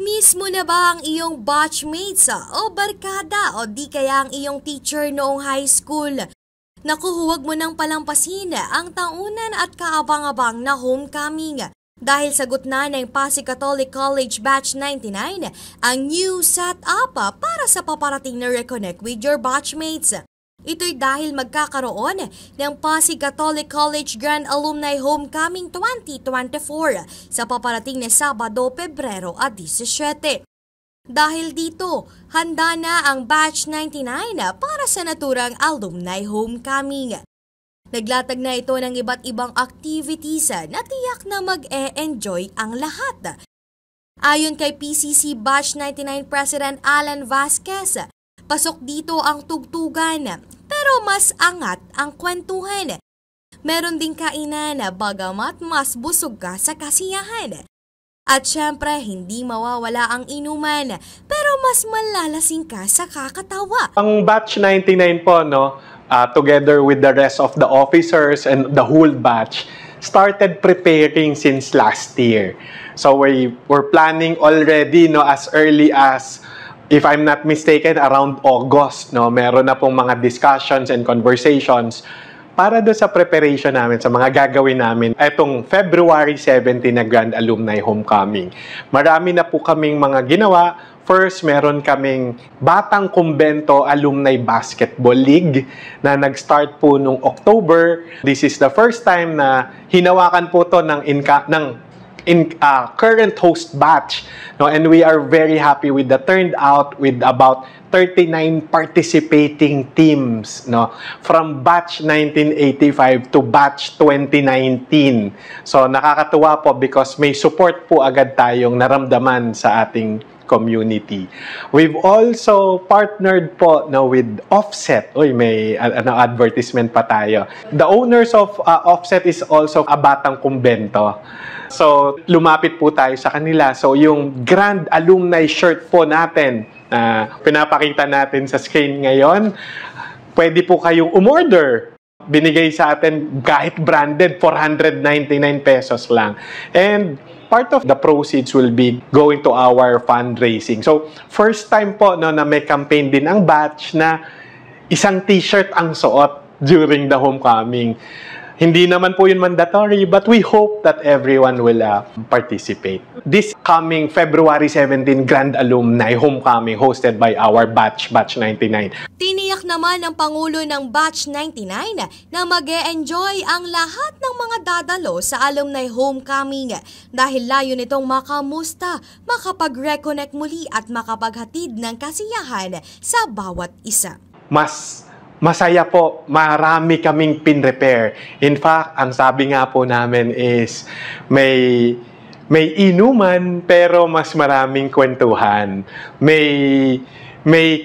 Mismo na ba ang iyong batchmates o barkada o di kaya ang iyong teacher noong high school? Naku, huwag mo nang palampasin ang taunan at kaabang-abang na homecoming. Dahil sagot na ng Pasig Catholic College Batch 99 ang new setup para sa paparating na Reconnect with your batchmates. Ito'y dahil magkakaroon ng Pasig Catholic College Grand Alumni Homecoming 2024 sa paparating na Sabado, Pebrero 17. Dahil dito, handa na ang Batch 99 para sa naturang Alumni Homecoming. Naglatag na ito ng iba't ibang activities na tiyak na mag-e-enjoy ang lahat. Ayon kay PCC Batch 99 President Alan Vasquez, pasok dito ang tugtugan, pero mas angat ang kwentuhan. Meron ding kainan bagamat mas busog ka sa kasiyahan. At syempre, hindi mawawala ang inuman, pero mas malalasing ka sa kakatawa. Ang Batch 99 po, together with the rest of the officers and the whole batch, started preparing since last year. So we were planning already as early as, if I'm not mistaken, around August. Meron na pong mga discussions and conversations para doon sa preparation namin, sa mga gagawin namin. Etong February 17 na Grand Alumni Homecoming. Marami na po kaming mga ginawa. First, meron kaming Batang Kumbento Alumni Basketball League na nag-start po noong October. This is the first time na hinawakan po to ng current host batch. And we are very happy with the turnout with about 39 participating teams from batch 1985 to batch 2019. So nakakatuwa po because may support po agad tayong naramdaman sa ating community. We've also partnered po with Offset. May advertisement pa tayo. The owners of Offset is also a Batang Kumbento. So, lumapit po tayo sa kanila. So, yung Grand Alumni shirt po natin na pinapakita natin sa screen ngayon, pwede po kayong umorder. Binigay sa atin kahit branded, 499 pesos lang. And part of the proceeds will be going to our fundraising. So, first time po na may campaign din ang batch na isang t-shirt ang suot during the homecoming. Hindi naman po yun mandatory, but we hope that everyone will participate. This coming February 17 Grand Alumni Homecoming hosted by our Batch 99. Tiniyak naman ng Pangulo ng Batch 99 na mag-e-enjoy ang lahat ng mga dadalo sa Alumni Homecoming dahil layo nitong makamusta, makapag-reconnect muli at makapaghatid ng kasiyahan sa bawat isa. Masaya po, marami kaming pin-repair. In fact, ang sabi nga po namin is may inuman pero mas maraming kwentuhan. May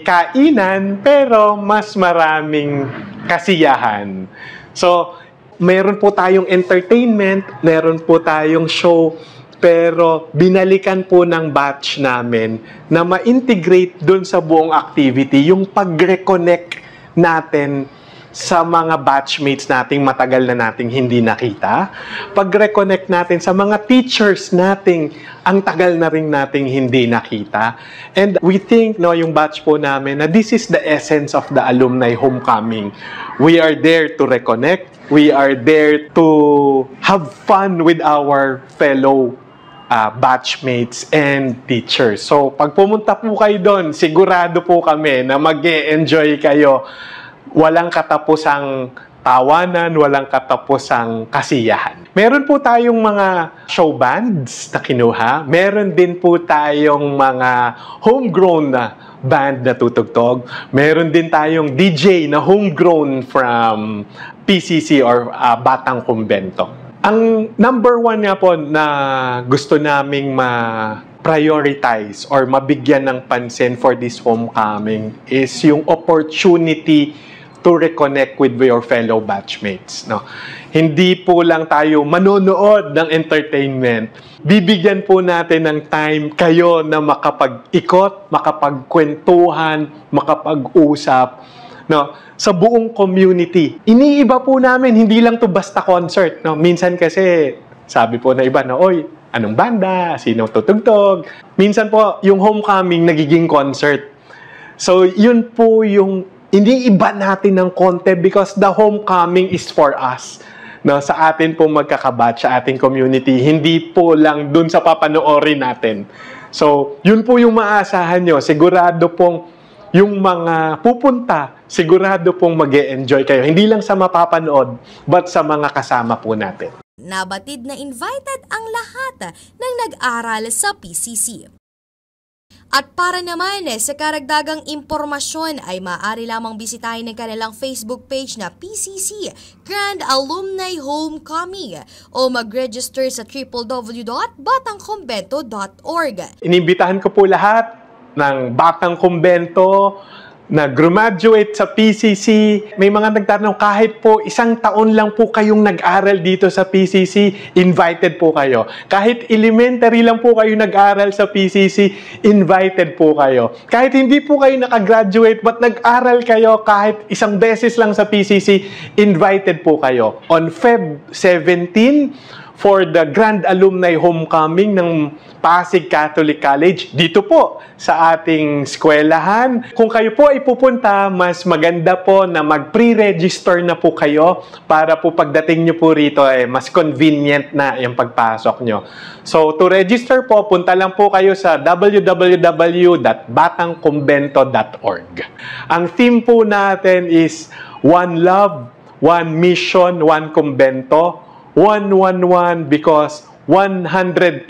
kainan pero mas maraming kasiyahan. So, meron po tayong entertainment, meron po tayong show, pero binalikan po ng batch namin na ma-integrate dun sa buong activity yung pag-reconnect natin sa mga batchmates nating matagal na nating hindi nakita, pag-reconnect natin sa mga teachers nating ang tagal na rin nating hindi nakita. And we think, yung batch po namin, na this is the essence of the alumni homecoming. We are there to reconnect. We are there to have fun with our fellow batchmates and teachers. So, pag pumunta po kayo doon, sigurado po kami na mag-e-enjoy kayo. Walang katapusang tawanan, walang katapusang kasiyahan. Meron po tayong mga show bands na kinuha. Meron din po tayong mga homegrown na band na tutugtog. Meron din tayong DJ na homegrown from PCC or Batang Kumbento. Ang number one nga po na gusto naming ma-prioritize or mabigyan ng pansin for this homecoming is yung opportunity to reconnect with your fellow batchmates. Hindi po lang tayo manonood ng entertainment. Bibigyan po natin ng time kayo na makapag-ikot, makapagkwentuhan, makapag-usap sa buong community. Iniiba po namin, hindi lang to basta concert. Minsan kasi, sabi po na iba oy, anong banda, sinong tutugtog. Minsan po, yung homecoming nagiging concert. So, yun po yung iniiba natin ng konti because the homecoming is for us. No, sa atin po magkakabatch, sa ating community, hindi po lang dun sa papanoorin natin. So, yun po yung maasahan nyo. Sigurado pong yung mga pupunta, sigurado pong mag-e-enjoy kayo. Hindi lang sa mapapanood, but sa mga kasama po natin. Nabatid na invited ang lahat ng nag-aral sa PCC. At para naman sa karagdagang impormasyon ay maaari lamang bisitahin ng kanilang Facebook page na PCC Grand Alumni Homecoming o mag-register sa www.batangkumbento.org. Inimbitahan ko po lahat ng Batang Kumbento na graduate sa PCC. May mga nagtatanong, kahit po isang taon lang po kayong nag-aral dito sa PCC, invited po kayo. Kahit elementary lang po kayo nag-aral sa PCC, invited po kayo. Kahit hindi po kayo nakagraduate but nag-aral kayo kahit isang beses lang sa PCC, invited po kayo. On Feb 17, for the Grand Alumni Homecoming ng Pasig Catholic College, dito po sa ating eskwelahan. Kung kayo po ay pupunta, mas maganda po na mag-pre-register na po kayo para po pagdating nyo po rito, mas convenient na yung pagpasok nyo. So, to register po, punta lang po kayo sa www.batangkumbento.org. Ang theme po natin is One Love, One Mission, One Kumbento, 111 because 111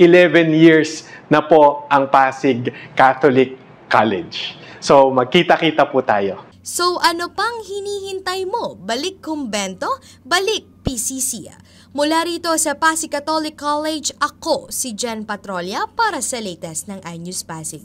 years na po ang Pasig Catholic College. So, magkita-kita po tayo. So ano pang hinihintay mo? Balik kumbento? Balik PCC. Mula rito sa Pasig Catholic College, ako si Jen Patrolia para sa latest ng iNews Pasig.